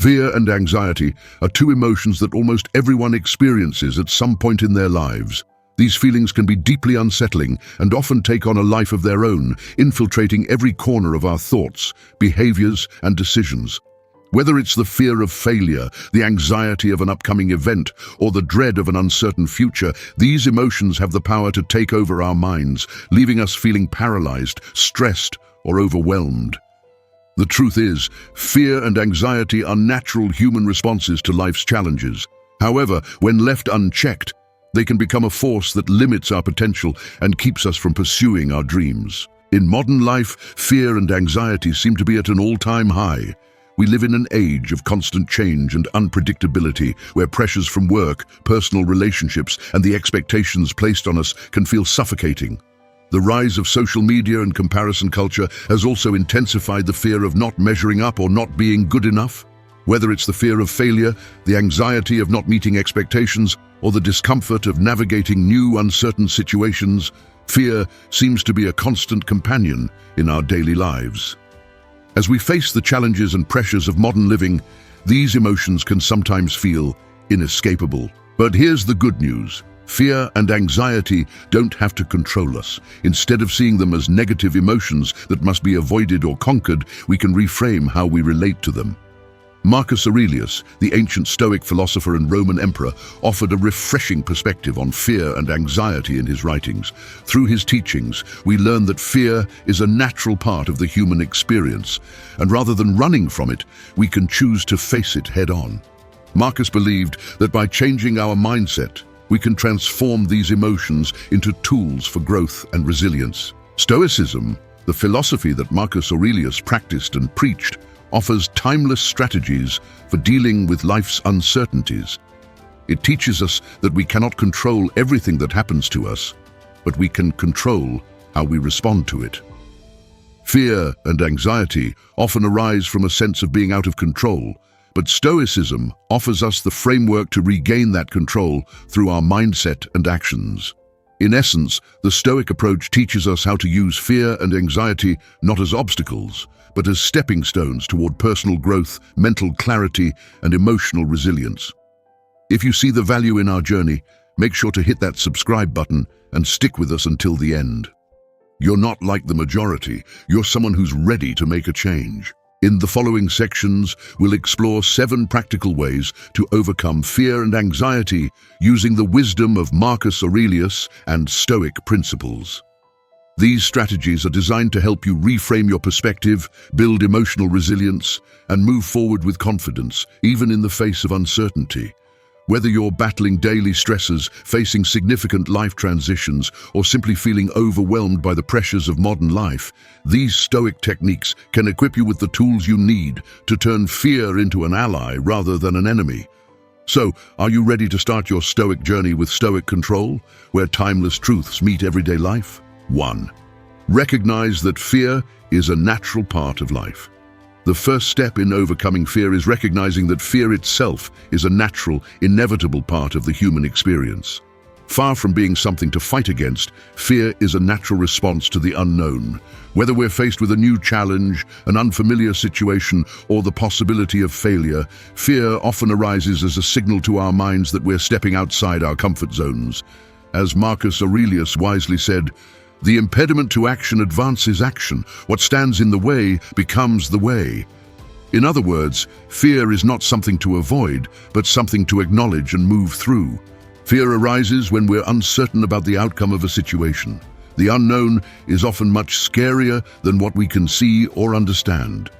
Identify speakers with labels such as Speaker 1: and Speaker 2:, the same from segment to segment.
Speaker 1: Fear and anxiety are two emotions that almost everyone experiences at some point in their lives. These feelings can be deeply unsettling and often take on a life of their own, infiltrating every corner of our thoughts, behaviors, and decisions. Whether it's the fear of failure, the anxiety of an upcoming event, or the dread of an uncertain future, these emotions have the power to take over our minds, leaving us feeling paralyzed, stressed, or overwhelmed. The truth is, fear and anxiety are natural human responses to life's challenges. However, when left unchecked, they can become a force that limits our potential and keeps us from pursuing our dreams. In modern life, fear and anxiety seem to be at an all-time high. We live in an age of constant change and unpredictability, where pressures from work, personal relationships, and the expectations placed on us can feel suffocating. The rise of social media and comparison culture has also intensified the fear of not measuring up or not being good enough. Whether it's the fear of failure, the anxiety of not meeting expectations, or the discomfort of navigating new, uncertain situations, fear seems to be a constant companion in our daily lives. As we face the challenges and pressures of modern living, these emotions can sometimes feel inescapable. But here's the good news. Fear and anxiety don't have to control us. Instead of seeing them as negative emotions that must be avoided or conquered, we can reframe how we relate to them. Marcus Aurelius, the ancient Stoic philosopher and Roman emperor, offered a refreshing perspective on fear and anxiety in his writings. Through his teachings, we learn that fear is a natural part of the human experience, and rather than running from it, we can choose to face it head-on. Marcus believed that by changing our mindset, we can transform these emotions into tools for growth and resilience. Stoicism, the philosophy that Marcus Aurelius practiced and preached, offers timeless strategies for dealing with life's uncertainties. It teaches us that we cannot control everything that happens to us, but we can control how we respond to it. Fear and anxiety often arise from a sense of being out of control, but Stoicism offers us the framework to regain that control through our mindset and actions. In essence, the Stoic approach teaches us how to use fear and anxiety not as obstacles, but as stepping stones toward personal growth, mental clarity, and emotional resilience. If you see the value in our journey, make sure to hit that subscribe button and stick with us until the end. You're not like the majority, you're someone who's ready to make a change. In the following sections, we'll explore 7 practical ways to overcome fear and anxiety using the wisdom of Marcus Aurelius and Stoic principles. These strategies are designed to help you reframe your perspective, build emotional resilience, and move forward with confidence, even in the face of uncertainty. Whether you're battling daily stresses, facing significant life transitions, or simply feeling overwhelmed by the pressures of modern life, these Stoic techniques can equip you with the tools you need to turn fear into an ally rather than an enemy. So, are you ready to start your Stoic journey with Stoic control, where timeless truths meet everyday life? 1. Recognize that fear is a natural part of life. The first step in overcoming fear is recognizing that fear itself is a natural, inevitable part of the human experience. Far from being something to fight against, fear is a natural response to the unknown. Whether we're faced with a new challenge, an unfamiliar situation, or the possibility of failure, fear often arises as a signal to our minds that we're stepping outside our comfort zones. As Marcus Aurelius wisely said, "The impediment to action advances action. What stands in the way becomes the way." In other words, fear is not something to avoid, but something to acknowledge and move through. Fear arises when we're uncertain about the outcome of a situation. The unknown is often much scarier than what we can see or understand.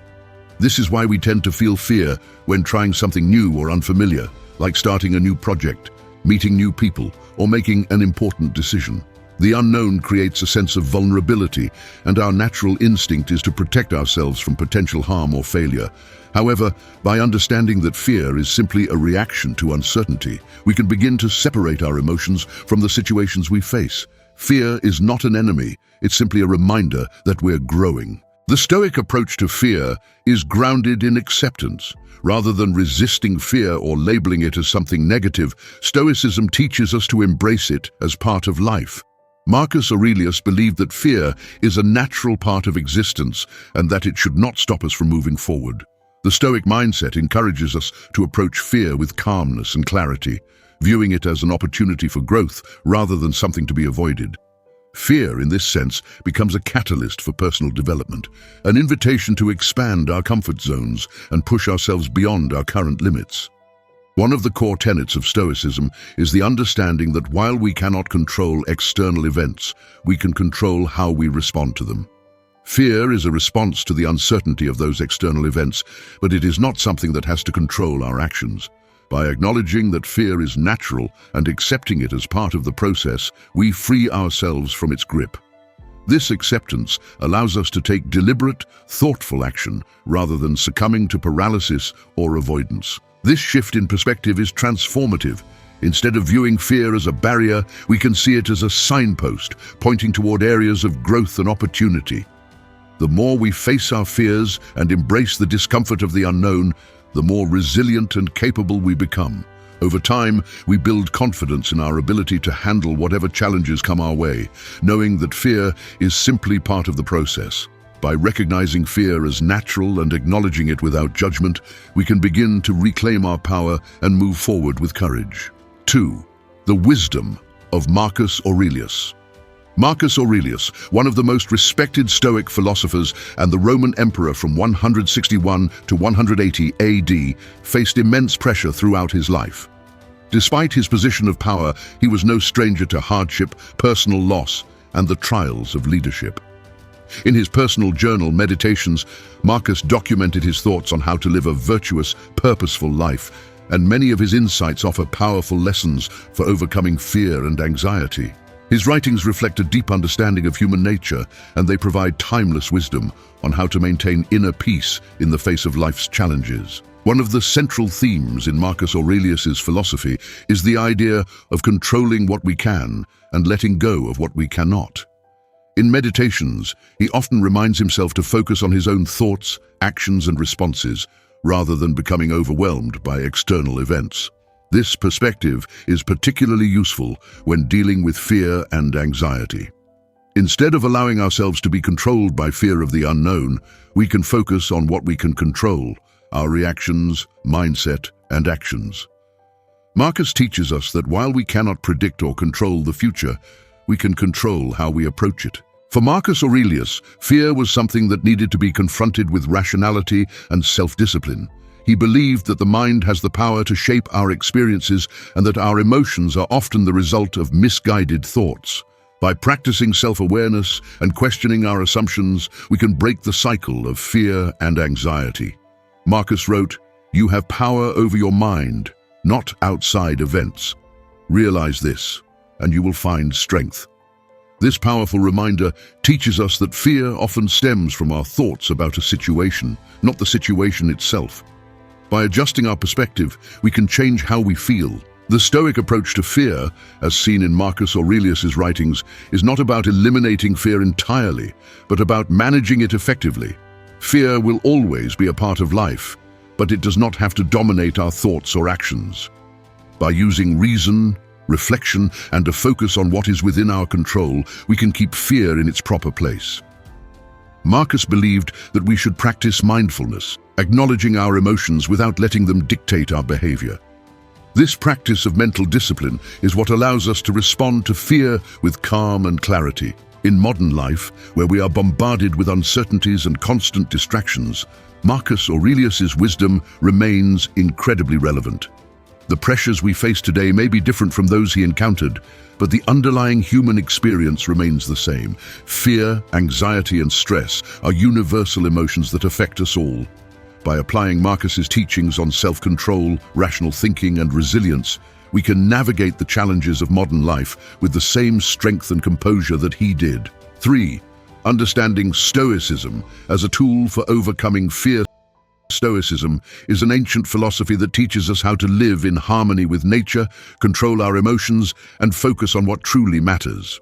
Speaker 1: This is why we tend to feel fear when trying something new or unfamiliar, like starting a new project, meeting new people, or making an important decision. The unknown creates a sense of vulnerability, and our natural instinct is to protect ourselves from potential harm or failure. However, by understanding that fear is simply a reaction to uncertainty, we can begin to separate our emotions from the situations we face. Fear is not an enemy, it's simply a reminder that we're growing. The Stoic approach to fear is grounded in acceptance. Rather than resisting fear or labeling it as something negative, Stoicism teaches us to embrace it as part of life. Marcus Aurelius believed that fear is a natural part of existence and that it should not stop us from moving forward. The Stoic mindset encourages us to approach fear with calmness and clarity, viewing it as an opportunity for growth rather than something to be avoided. Fear, in this sense, becomes a catalyst for personal development, an invitation to expand our comfort zones and push ourselves beyond our current limits. One of the core tenets of Stoicism is the understanding that while we cannot control external events, we can control how we respond to them. Fear is a response to the uncertainty of those external events, but it is not something that has to control our actions. By acknowledging that fear is natural and accepting it as part of the process, we free ourselves from its grip. This acceptance allows us to take deliberate, thoughtful action rather than succumbing to paralysis or avoidance. This shift in perspective is transformative. Instead of viewing fear as a barrier, we can see it as a signpost, pointing toward areas of growth and opportunity. The more we face our fears and embrace the discomfort of the unknown, the more resilient and capable we become. Over time, we build confidence in our ability to handle whatever challenges come our way, knowing that fear is simply part of the process. By recognizing fear as natural and acknowledging it without judgment, we can begin to reclaim our power and move forward with courage. 2. The wisdom of Marcus Aurelius. Marcus Aurelius, one of the most respected Stoic philosophers and the Roman emperor from 161 to 180 AD, faced immense pressure throughout his life. Despite his position of power, he was no stranger to hardship, personal loss, and the trials of leadership. In his personal journal, Meditations, Marcus documented his thoughts on how to live a virtuous, purposeful life, and many of his insights offer powerful lessons for overcoming fear and anxiety. His writings reflect a deep understanding of human nature, and they provide timeless wisdom on how to maintain inner peace in the face of life's challenges. One of the central themes in Marcus Aurelius's philosophy is the idea of controlling what we can and letting go of what we cannot. In Meditations, he often reminds himself to focus on his own thoughts, actions, and responses, rather than becoming overwhelmed by external events. This perspective is particularly useful when dealing with fear and anxiety. Instead of allowing ourselves to be controlled by fear of the unknown, we can focus on what we can control: our reactions, mindset, and actions. Marcus teaches us that while we cannot predict or control the future, we can control how we approach it. For Marcus Aurelius, fear was something that needed to be confronted with rationality and self-discipline. He believed that the mind has the power to shape our experiences and that our emotions are often the result of misguided thoughts. By practicing self-awareness and questioning our assumptions, we can break the cycle of fear and anxiety. Marcus wrote, "You have power over your mind, not outside events. Realize this, and you will find strength." This powerful reminder teaches us that fear often stems from our thoughts about a situation, not the situation itself. By adjusting our perspective, we can change how we feel. The Stoic approach to fear, as seen in Marcus Aurelius's writings, is not about eliminating fear entirely, but about managing it effectively. Fear will always be a part of life, but it does not have to dominate our thoughts or actions. By using reason, reflection, and a focus on what is within our control, we can keep fear in its proper place. Marcus believed that we should practice mindfulness, acknowledging our emotions without letting them dictate our behavior. This practice of mental discipline is what allows us to respond to fear with calm and clarity. In modern life, where we are bombarded with uncertainties and constant distractions, Marcus Aurelius's wisdom remains incredibly relevant. The pressures we face today may be different from those he encountered, but the underlying human experience remains the same. Fear, anxiety, and stress are universal emotions that affect us all. By applying Marcus's teachings on self-control, rational thinking, and resilience, we can navigate the challenges of modern life with the same strength and composure that he did. 3. Understanding Stoicism as a tool for overcoming fear. Stoicism is an ancient philosophy that teaches us how to live in harmony with nature, control our emotions, and focus on what truly matters.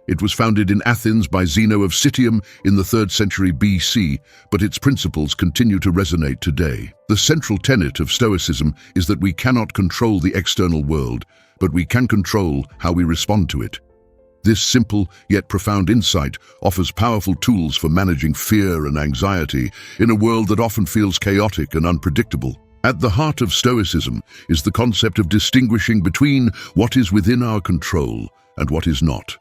Speaker 1: It was founded in Athens by Zeno of Citium in the 3rd century BC, but its principles continue to resonate today. The central tenet of Stoicism is that we cannot control the external world, but we can control how we respond to it. This simple yet profound insight offers powerful tools for managing fear and anxiety in a world that often feels chaotic and unpredictable. At the heart of Stoicism is the concept of distinguishing between what is within our control and what is not.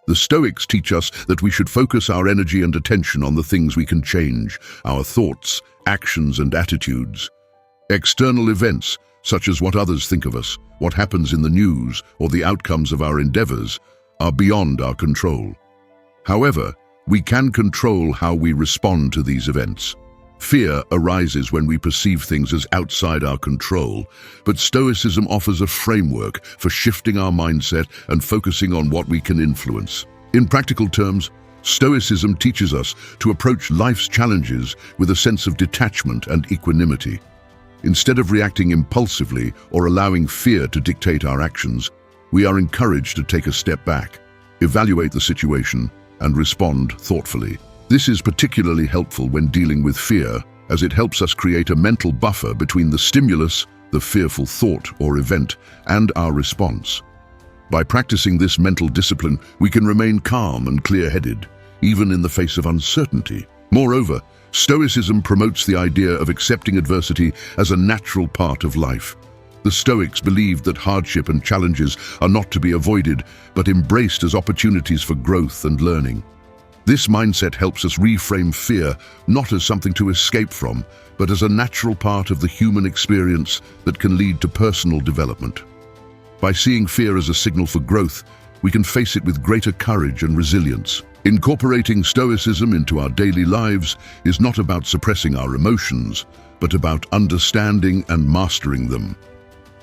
Speaker 1: The Stoics teach us that we should focus our energy and attention on the things we can change, our thoughts, actions, and attitudes. External events, such as what others think of us, what happens in the news, or the outcomes of our endeavors, are beyond our control. However, we can control how we respond to these events. Fear arises when we perceive things as outside our control, but Stoicism offers a framework for shifting our mindset and focusing on what we can influence. In practical terms, Stoicism teaches us to approach life's challenges with a sense of detachment and equanimity. Instead of reacting impulsively or allowing fear to dictate our actions, we are encouraged to take a step back, evaluate the situation, and respond thoughtfully. This is particularly helpful when dealing with fear, as it helps us create a mental buffer between the stimulus, the fearful thought or event, and our response. By practicing this mental discipline, we can remain calm and clear-headed, even in the face of uncertainty. Moreover, Stoicism promotes the idea of accepting adversity as a natural part of life. The Stoics believed that hardship and challenges are not to be avoided, but embraced as opportunities for growth and learning. This mindset helps us reframe fear not as something to escape from, but as a natural part of the human experience that can lead to personal development. By seeing fear as a signal for growth, we can face it with greater courage and resilience. Incorporating Stoicism into our daily lives is not about suppressing our emotions, but about understanding and mastering them.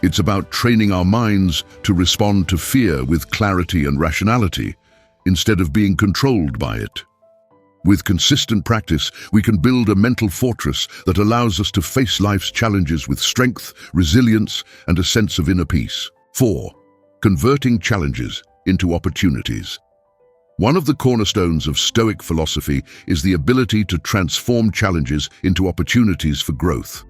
Speaker 1: It's about training our minds to respond to fear with clarity and rationality, instead of being controlled by it. With consistent practice, we can build a mental fortress that allows us to face life's challenges with strength, resilience, and a sense of inner peace. 4. Converting challenges into opportunities. One of the cornerstones of Stoic philosophy is the ability to transform challenges into opportunities for growth.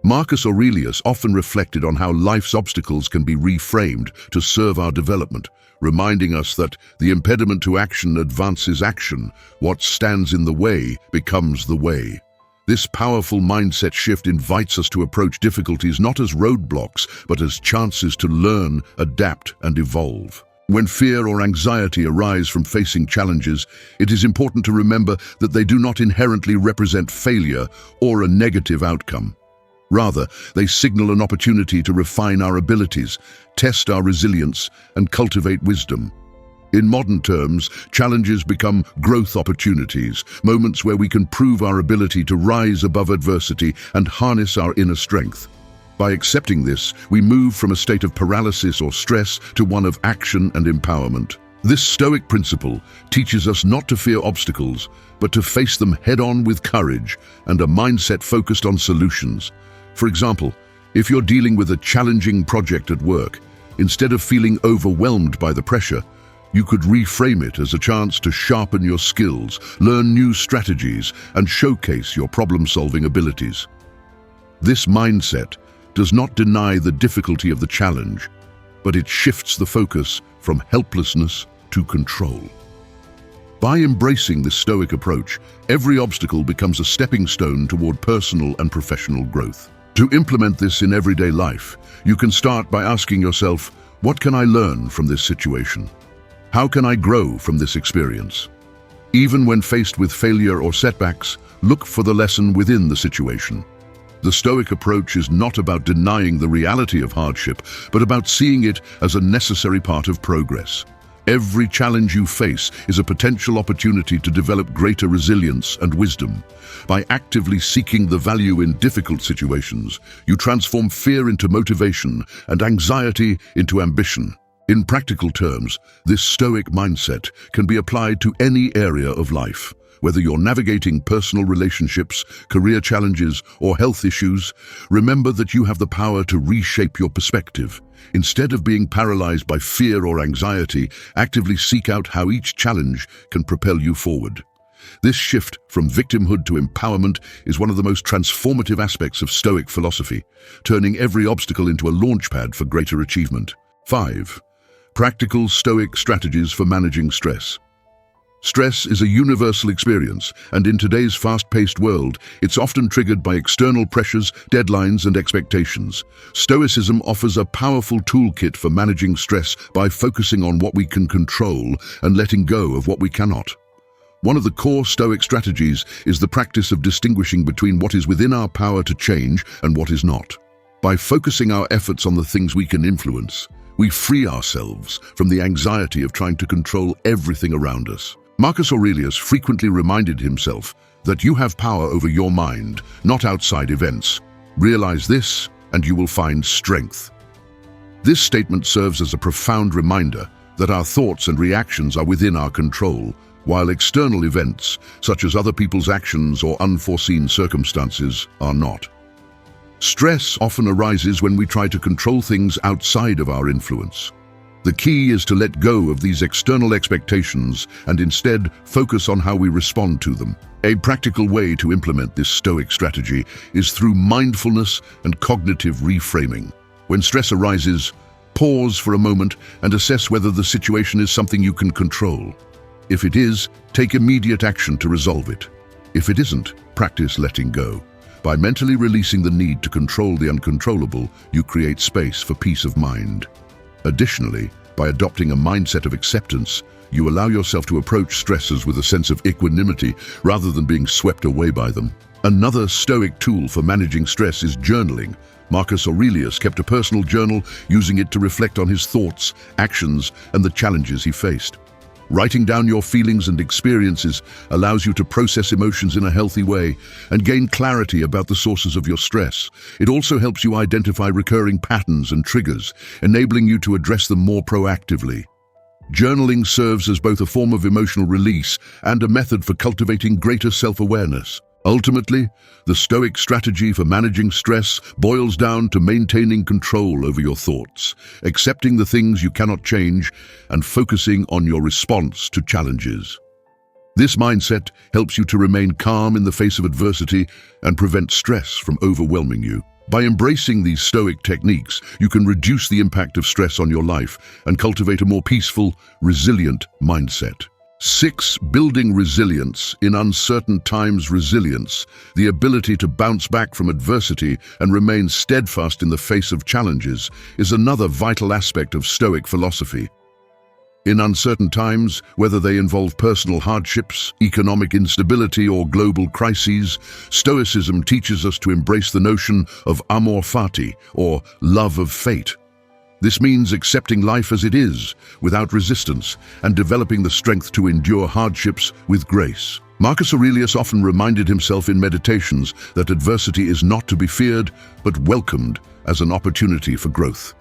Speaker 1: Marcus Aurelius often reflected on how life's obstacles can be reframed to serve our development, reminding us that the impediment to action advances action. What stands in the way becomes the way. This powerful mindset shift invites us to approach difficulties not as roadblocks, but as chances to learn, adapt, and evolve. When fear or anxiety arise from facing challenges, it is important to remember that they do not inherently represent failure or a negative outcome. Rather, they signal an opportunity to refine our abilities, test our resilience, and cultivate wisdom. In modern terms, challenges become growth opportunities, moments where we can prove our ability to rise above adversity and harness our inner strength. By accepting this, we move from a state of paralysis or stress to one of action and empowerment. This Stoic principle teaches us not to fear obstacles, but to face them head-on with courage and a mindset focused on solutions. For example, if you're dealing with a challenging project at work, instead of feeling overwhelmed by the pressure, you could reframe it as a chance to sharpen your skills, learn new strategies, and showcase your problem-solving abilities. This mindset does not deny the difficulty of the challenge, but it shifts the focus from helplessness to control. By embracing this Stoic approach, every obstacle becomes a stepping stone toward personal and professional growth. To implement this in everyday life, you can start by asking yourself, what can I learn from this situation? How can I grow from this experience? Even when faced with failure or setbacks, look for the lesson within the situation. The Stoic approach is not about denying the reality of hardship, but about seeing it as a necessary part of progress. Every challenge you face is a potential opportunity to develop greater resilience and wisdom. By actively seeking the value in difficult situations, you transform fear into motivation and anxiety into ambition. In practical terms, this Stoic mindset can be applied to any area of life. Whether you're navigating personal relationships, career challenges, or health issues, remember that you have the power to reshape your perspective. Instead of being paralyzed by fear or anxiety, actively seek out how each challenge can propel you forward. This shift from victimhood to empowerment is one of the most transformative aspects of Stoic philosophy, turning every obstacle into a launchpad for greater achievement. 5. Practical Stoic strategies for managing stress. Stress is a universal experience, and in today's fast-paced world, it's often triggered by external pressures, deadlines, and expectations. Stoicism offers a powerful toolkit for managing stress by focusing on what we can control and letting go of what we cannot. One of the core Stoic strategies is the practice of distinguishing between what is within our power to change and what is not. By focusing our efforts on the things we can influence, we free ourselves from the anxiety of trying to control everything around us. Marcus Aurelius frequently reminded himself that you have power over your mind, not outside events. Realize this, and you will find strength. This statement serves as a profound reminder that our thoughts and reactions are within our control, while external events, such as other people's actions or unforeseen circumstances, are not. Stress often arises when we try to control things outside of our influence. The key is to let go of these external expectations and instead focus on how we respond to them. A practical way to implement this Stoic strategy is through mindfulness and cognitive reframing. When stress arises, pause for a moment and assess whether the situation is something you can control. If it is, take immediate action to resolve it. If it isn't, practice letting go. By mentally releasing the need to control the uncontrollable, you create space for peace of mind. Additionally, by adopting a mindset of acceptance, you allow yourself to approach stressors with a sense of equanimity rather than being swept away by them. Another Stoic tool for managing stress is journaling. Marcus Aurelius kept a personal journal, using it to reflect on his thoughts, actions, and the challenges he faced. Writing down your feelings and experiences allows you to process emotions in a healthy way and gain clarity about the sources of your stress. It also helps you identify recurring patterns and triggers, enabling you to address them more proactively. Journaling serves as both a form of emotional release and a method for cultivating greater self-awareness. Ultimately, the Stoic strategy for managing stress boils down to maintaining control over your thoughts, accepting the things you cannot change, and focusing on your response to challenges. This mindset helps you to remain calm in the face of adversity and prevent stress from overwhelming you. By embracing these Stoic techniques, you can reduce the impact of stress on your life and cultivate a more peaceful, resilient mindset. 6. Building resilience in uncertain times. Resilience, the ability to bounce back from adversity and remain steadfast in the face of challenges, is another vital aspect of Stoic philosophy. In uncertain times, whether they involve personal hardships, economic instability, or global crises, Stoicism teaches us to embrace the notion of amor fati, or love of fate. This means accepting life as it is, without resistance, and developing the strength to endure hardships with grace. Marcus Aurelius often reminded himself in meditations that adversity is not to be feared, but welcomed as an opportunity for growth.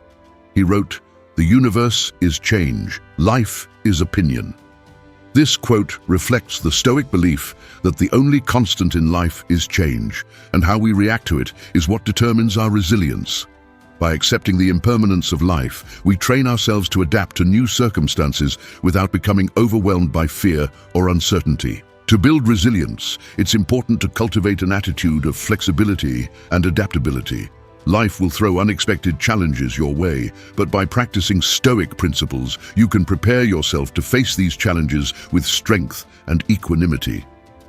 Speaker 1: He wrote, "The universe is change, life is opinion." This quote reflects the Stoic belief that the only constant in life is change, and how we react to it is what determines our resilience. By accepting the impermanence of life, we train ourselves to adapt to new circumstances without becoming overwhelmed by fear or uncertainty. To build resilience, it's important to cultivate an attitude of flexibility and adaptability. Life will throw unexpected challenges your way, but by practicing Stoic principles, you can prepare yourself to face these challenges with strength and equanimity.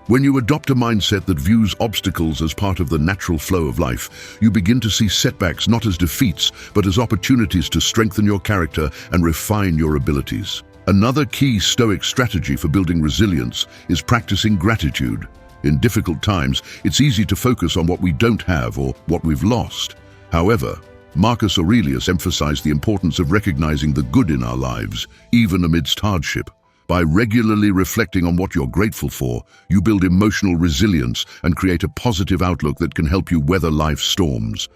Speaker 1: When you adopt a mindset that views obstacles as part of the natural flow of life, you begin to see setbacks not as defeats, but as opportunities to strengthen your character and refine your abilities. Another key Stoic strategy for building resilience is practicing gratitude. In difficult times, it's easy to focus on what we don't have or what we've lost. However, Marcus Aurelius emphasized the importance of recognizing the good in our lives, even amidst hardship. By regularly reflecting on what you're grateful for, you build emotional resilience and create a positive outlook that can help you weather life's storms.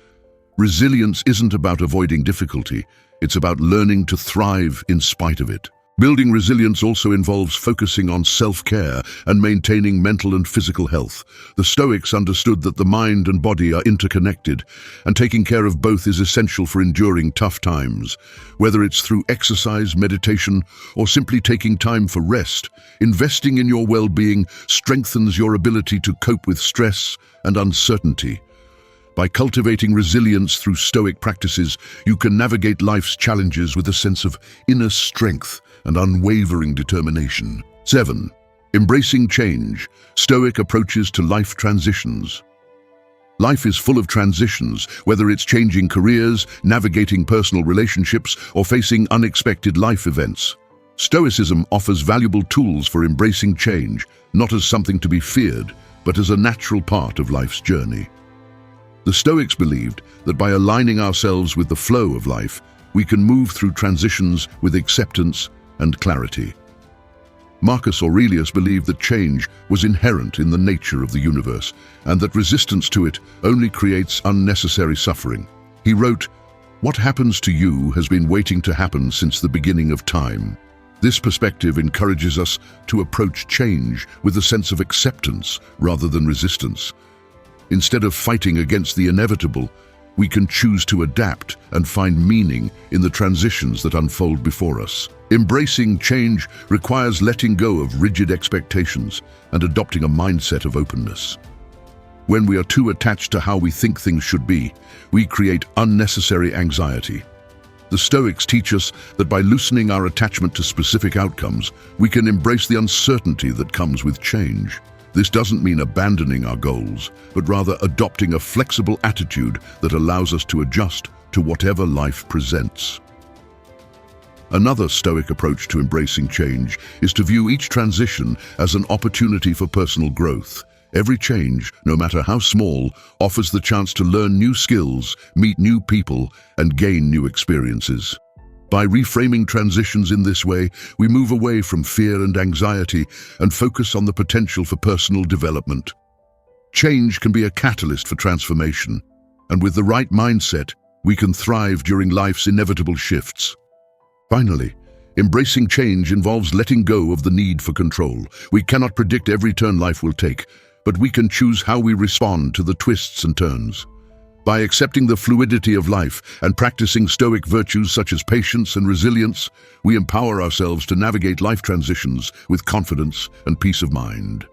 Speaker 1: Resilience isn't about avoiding difficulty, it's about learning to thrive in spite of it. Building resilience also involves focusing on self-care and maintaining mental and physical health. The Stoics understood that the mind and body are interconnected, and taking care of both is essential for enduring tough times. Whether it's through exercise, meditation, or simply taking time for rest, investing in your well-being strengthens your ability to cope with stress and uncertainty. By cultivating resilience through Stoic practices, you can navigate life's challenges with a sense of inner strength and unwavering determination. 7. Embracing change, Stoic approaches to life transitions. Life is full of transitions, whether it's changing careers, navigating personal relationships, or facing unexpected life events. Stoicism offers valuable tools for embracing change, not as something to be feared, but as a natural part of life's journey. The Stoics believed that by aligning ourselves with the flow of life, we can move through transitions with acceptance and clarity. Marcus Aurelius believed that change was inherent in the nature of the universe, and that resistance to it only creates unnecessary suffering. He wrote, "What happens to you has been waiting to happen since the beginning of time." This perspective encourages us to approach change with a sense of acceptance rather than resistance. Instead of fighting against the inevitable, we can choose to adapt and find meaning in the transitions that unfold before us. Embracing change requires letting go of rigid expectations and adopting a mindset of openness. When we are too attached to how we think things should be, we create unnecessary anxiety. The Stoics teach us that by loosening our attachment to specific outcomes, we can embrace the uncertainty that comes with change. This doesn't mean abandoning our goals, but rather adopting a flexible attitude that allows us to adjust to whatever life presents. Another Stoic approach to embracing change is to view each transition as an opportunity for personal growth. Every change, no matter how small, offers the chance to learn new skills, meet new people, and gain new experiences. By reframing transitions in this way, we move away from fear and anxiety and focus on the potential for personal development. Change can be a catalyst for transformation, and with the right mindset, we can thrive during life's inevitable shifts. Finally, embracing change involves letting go of the need for control. We cannot predict every turn life will take, but we can choose how we respond to the twists and turns. By accepting the fluidity of life and practicing Stoic virtues such as patience and resilience, we empower ourselves to navigate life transitions with confidence and peace of mind.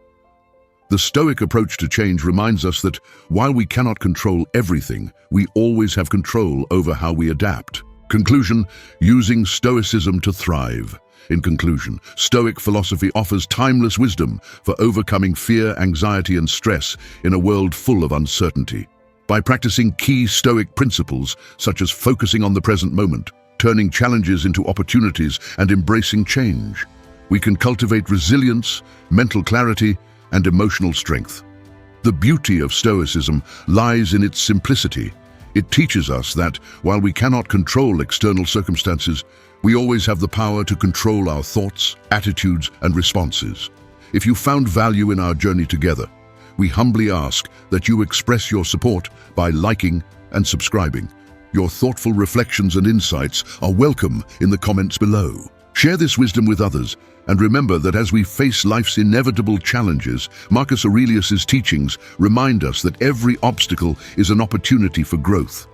Speaker 1: The Stoic approach to change reminds us that while we cannot control everything, we always have control over how we adapt. Conclusion: using Stoicism to thrive. In conclusion, Stoic philosophy offers timeless wisdom for overcoming fear, anxiety, and stress in a world full of uncertainty. By practicing key Stoic principles, such as focusing on the present moment, turning challenges into opportunities, and embracing change, we can cultivate resilience, mental clarity, and emotional strength. The beauty of Stoicism lies in its simplicity. It teaches us that, while we cannot control external circumstances, we always have the power to control our thoughts, attitudes, and responses. If you found value in our journey together, we humbly ask that you express your support by liking and subscribing. Your thoughtful reflections and insights are welcome in the comments below. Share this wisdom with others, and remember that as we face life's inevitable challenges, Marcus Aurelius's teachings remind us that every obstacle is an opportunity for growth.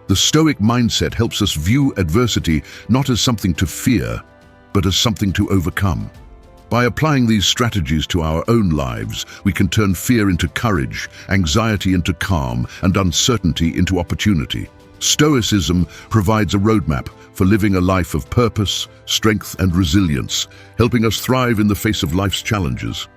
Speaker 1: The Stoic mindset helps us view adversity not as something to fear, but as something to overcome. By applying these strategies to our own lives, we can turn fear into courage, anxiety into calm, and uncertainty into opportunity. Stoicism provides a roadmap for living a life of purpose, strength, and resilience, helping us thrive in the face of life's challenges.